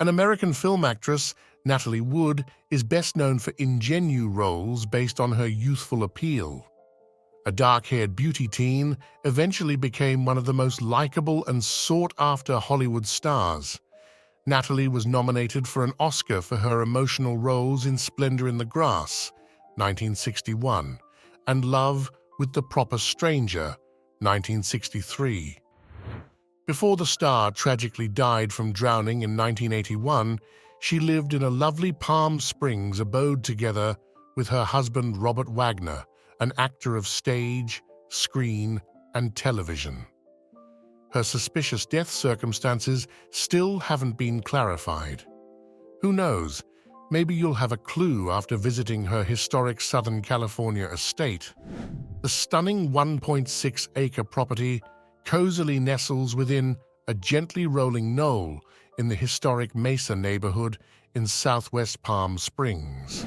An American film actress, Natalie Wood, is best known for ingenue roles based on her youthful appeal. A dark-haired beauty teen eventually became one of the most likable and sought-after Hollywood stars. Natalie was nominated for an Oscar for her emotional roles in Splendor in the Grass, 1961, and Love with the Proper Stranger, 1963. Before the star tragically died from drowning in 1981, she lived in a lovely Palm Springs abode together with her husband Robert Wagner, an actor of stage, screen, and television. Her suspicious death circumstances still haven't been clarified. Who knows, maybe you'll have a clue after visiting her historic Southern California estate. The stunning 1.6-acre property cozily nestles within a gently rolling knoll in the historic Mesa neighborhood in southwest Palm Springs.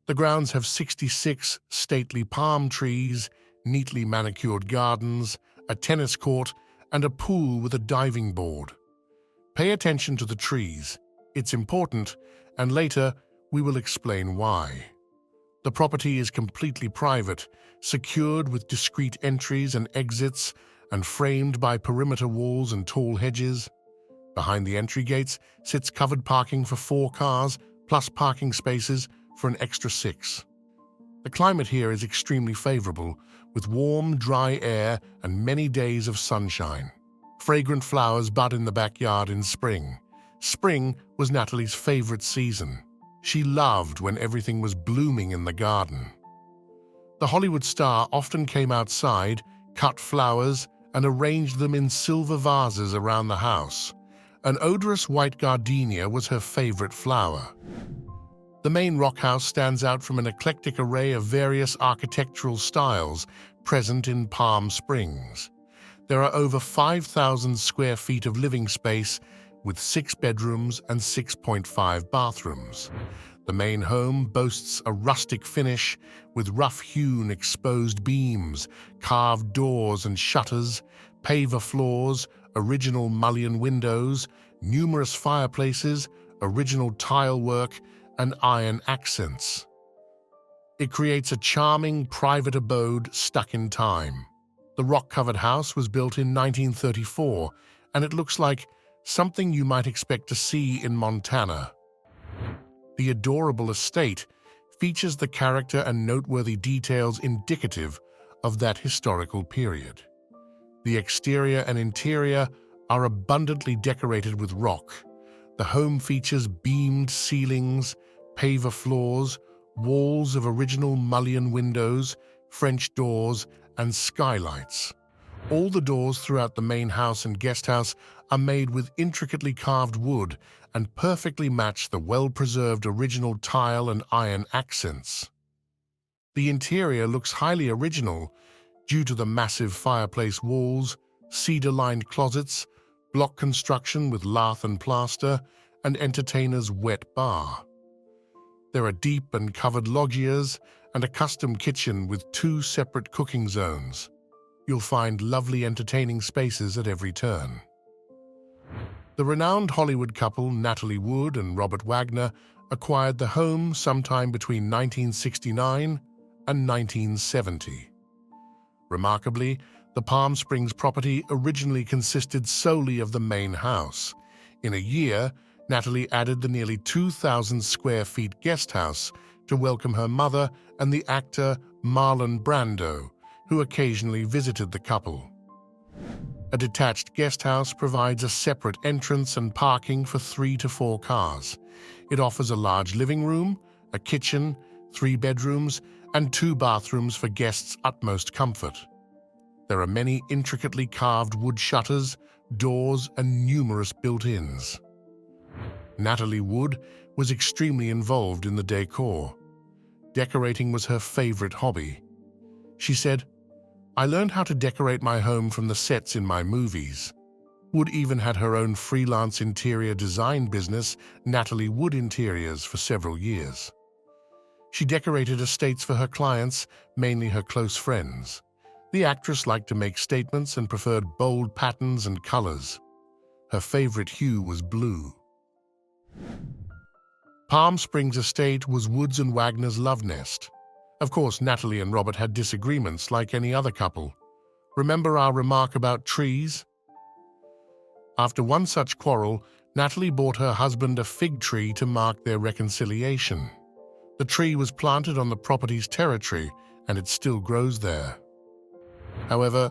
The grounds have 66 stately palm trees, neatly manicured gardens, a tennis court, and a pool with a diving board. Pay attention to the trees. It's important, and later we will explain why. The property is completely private, secured with discreet entries and exits, and framed by perimeter walls and tall hedges. Behind the entry gates sits covered parking for 4 cars, plus parking spaces for an extra 6. The climate here is extremely favorable, with warm, dry air and many days of sunshine. Fragrant flowers bud in the backyard in spring. Spring was Natalie's favorite season. She loved when everything was blooming in the garden. The Hollywood star often came outside, cut flowers, and arranged them in silver vases around the house. An odorous white gardenia was her favorite flower. The main rock house stands out from an eclectic array of various architectural styles present in Palm Springs. There are over 5,000 square feet of living space with 6 bedrooms and 6.5 bathrooms. The main home boasts a rustic finish with rough-hewn exposed beams, carved doors and shutters, paver floors, original mullion windows, numerous fireplaces, original tile work, and iron accents. It creates a charming private abode stuck in time. The rock-covered house was built in 1934, and it looks like something you might expect to see in Montana. The adorable estate features the character and noteworthy details indicative of that historical period. The exterior and interior are abundantly decorated with rock. The home features beamed ceilings, paver floors, walls of original mullion windows, French doors, and skylights. All the doors throughout the main house and guest house are made with intricately carved wood and perfectly match the well-preserved original tile and iron accents. The interior looks highly original due to the massive fireplace walls, cedar-lined closets, block construction with lath and plaster, and entertainer's wet bar. There are deep and covered loggias and a custom kitchen with 2 separate cooking zones. You'll find lovely entertaining spaces at every turn. The renowned Hollywood couple Natalie Wood and Robert Wagner acquired the home sometime between 1969 and 1970. Remarkably, the Palm Springs property originally consisted solely of the main house. In a year, Natalie added the nearly 2,000 square feet guest house to welcome her mother and the actor Marlon Brando, who occasionally visited the couple. A detached guest house provides a separate entrance and parking for 3 to 4 cars. It offers a large living room, a kitchen, 3 bedrooms, and 2 bathrooms for guests' utmost comfort. There are many intricately carved wood shutters, doors, and numerous built-ins. Natalie Wood was extremely involved in the decor. Decorating was her favorite hobby. She said, "I learned how to decorate my home from the sets in my movies." Wood even had her own freelance interior design business, Natalie Wood Interiors, for several years. She decorated estates for her clients, mainly her close friends. The actress liked to make statements and preferred bold patterns and colors. Her favorite hue was blue. Palm Springs estate was Wood's and Wagner's love nest. Of course, Natalie and Robert had disagreements like any other couple. Remember our remark about trees? After one such quarrel, Natalie bought her husband a fig tree to mark their reconciliation. The tree was planted on the property's territory, and it still grows there. However,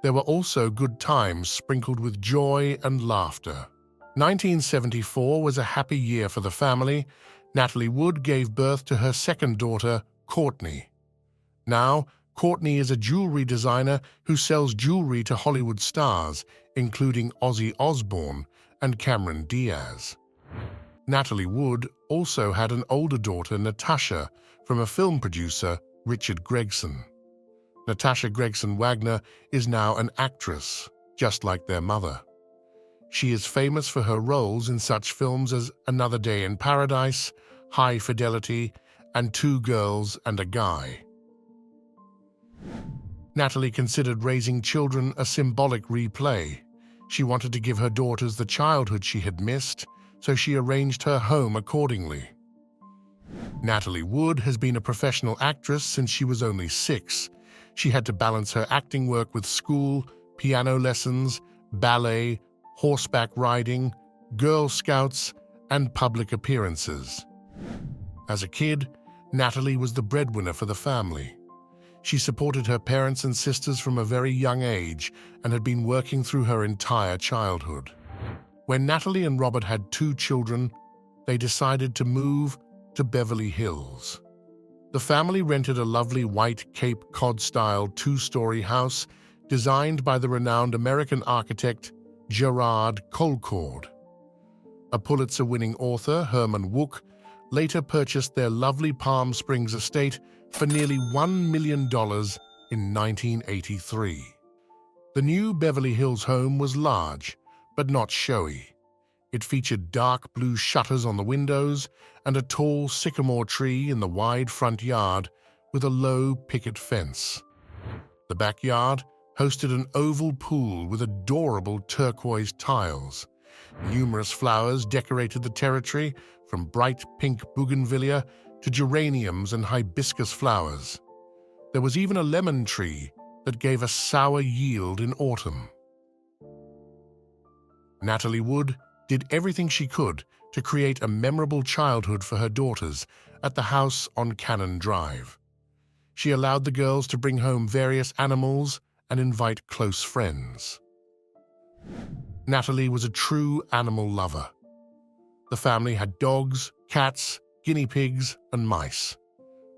there were also good times sprinkled with joy and laughter. 1974 was a happy year for the family. Natalie Wood gave birth to her second daughter, Courtney. Now, Courtney is a jewelry designer who sells jewelry to Hollywood stars, including Ozzy Osbourne and Cameron Diaz. Natalie Wood also had an older daughter, Natasha, from a film producer, Richard Gregson. Natasha Gregson Wagner is now an actress, just like their mother. She is famous for her roles in such films as Another Day in Paradise, High Fidelity, and Two Girls and a Guy. Natalie considered raising children a symbolic replay. She wanted to give her daughters the childhood she had missed, so she arranged her home accordingly. Natalie Wood has been a professional actress since she was only 6. She had to balance her acting work with school, piano lessons, ballet, horseback riding, Girl Scouts, and public appearances. As a kid, Natalie was the breadwinner for the family. She supported her parents and sisters from a very young age and had been working through her entire childhood. When Natalie and Robert had 2 children, they decided to move to Beverly Hills. The family rented a lovely white Cape Cod-style 2-story house designed by the renowned American architect Gerard Colcord. A Pulitzer-winning author, Herman Wouk, later purchased their lovely Palm Springs estate for nearly $1 million in 1983. The new Beverly Hills home was large, but not showy. It featured dark blue shutters on the windows and a tall sycamore tree in the wide front yard with a low picket fence. The backyard hosted an oval pool with adorable turquoise tiles. Numerous flowers decorated the territory, from bright pink bougainvillea to geraniums and hibiscus flowers. There was even a lemon tree that gave a sour yield in autumn. Natalie Wood did everything she could to create a memorable childhood for her daughters at the house on Cannon Drive. She allowed the girls to bring home various animals and invite close friends. Natalie was a true animal lover. The family had dogs, cats, guinea pigs, and mice.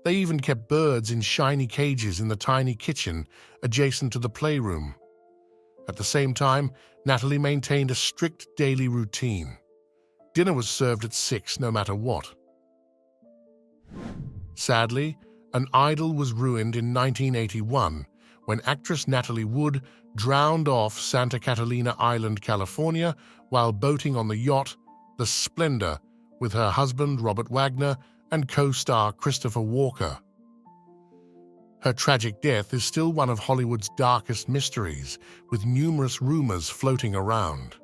They even kept birds in shiny cages in the tiny kitchen adjacent to the playroom. At the same time, Natalie maintained a strict daily routine. Dinner was served at 6 no matter what. Sadly, an idyll was ruined in 1981 when actress Natalie Wood drowned off Santa Catalina Island, California, while boating on the yacht, the Splendor, with her husband Robert Wagner and co-star Christopher Walker. Her tragic death is still one of Hollywood's darkest mysteries, with numerous rumors floating around.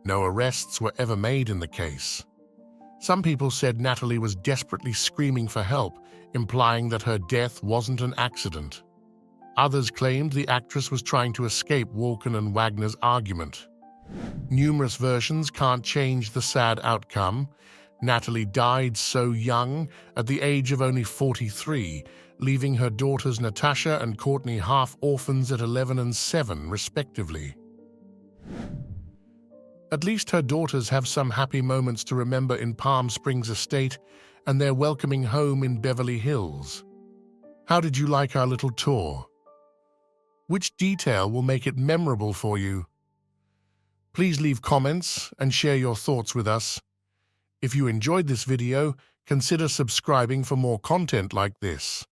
No arrests were ever made in the case. Some people said Natalie was desperately screaming for help, implying that her death wasn't an accident. Others claimed the actress was trying to escape Walken and Wagner's argument. Numerous versions can't change the sad outcome. Natalie died so young, at the age of only 43, leaving her daughters Natasha and Courtney half orphans at 11 and 7, respectively. At least her daughters have some happy moments to remember in Palm Springs estate and their welcoming home in Beverly Hills. How did you like our little tour? Which detail will make it memorable for you? Please leave comments and share your thoughts with us. If you enjoyed this video, consider subscribing for more content like this.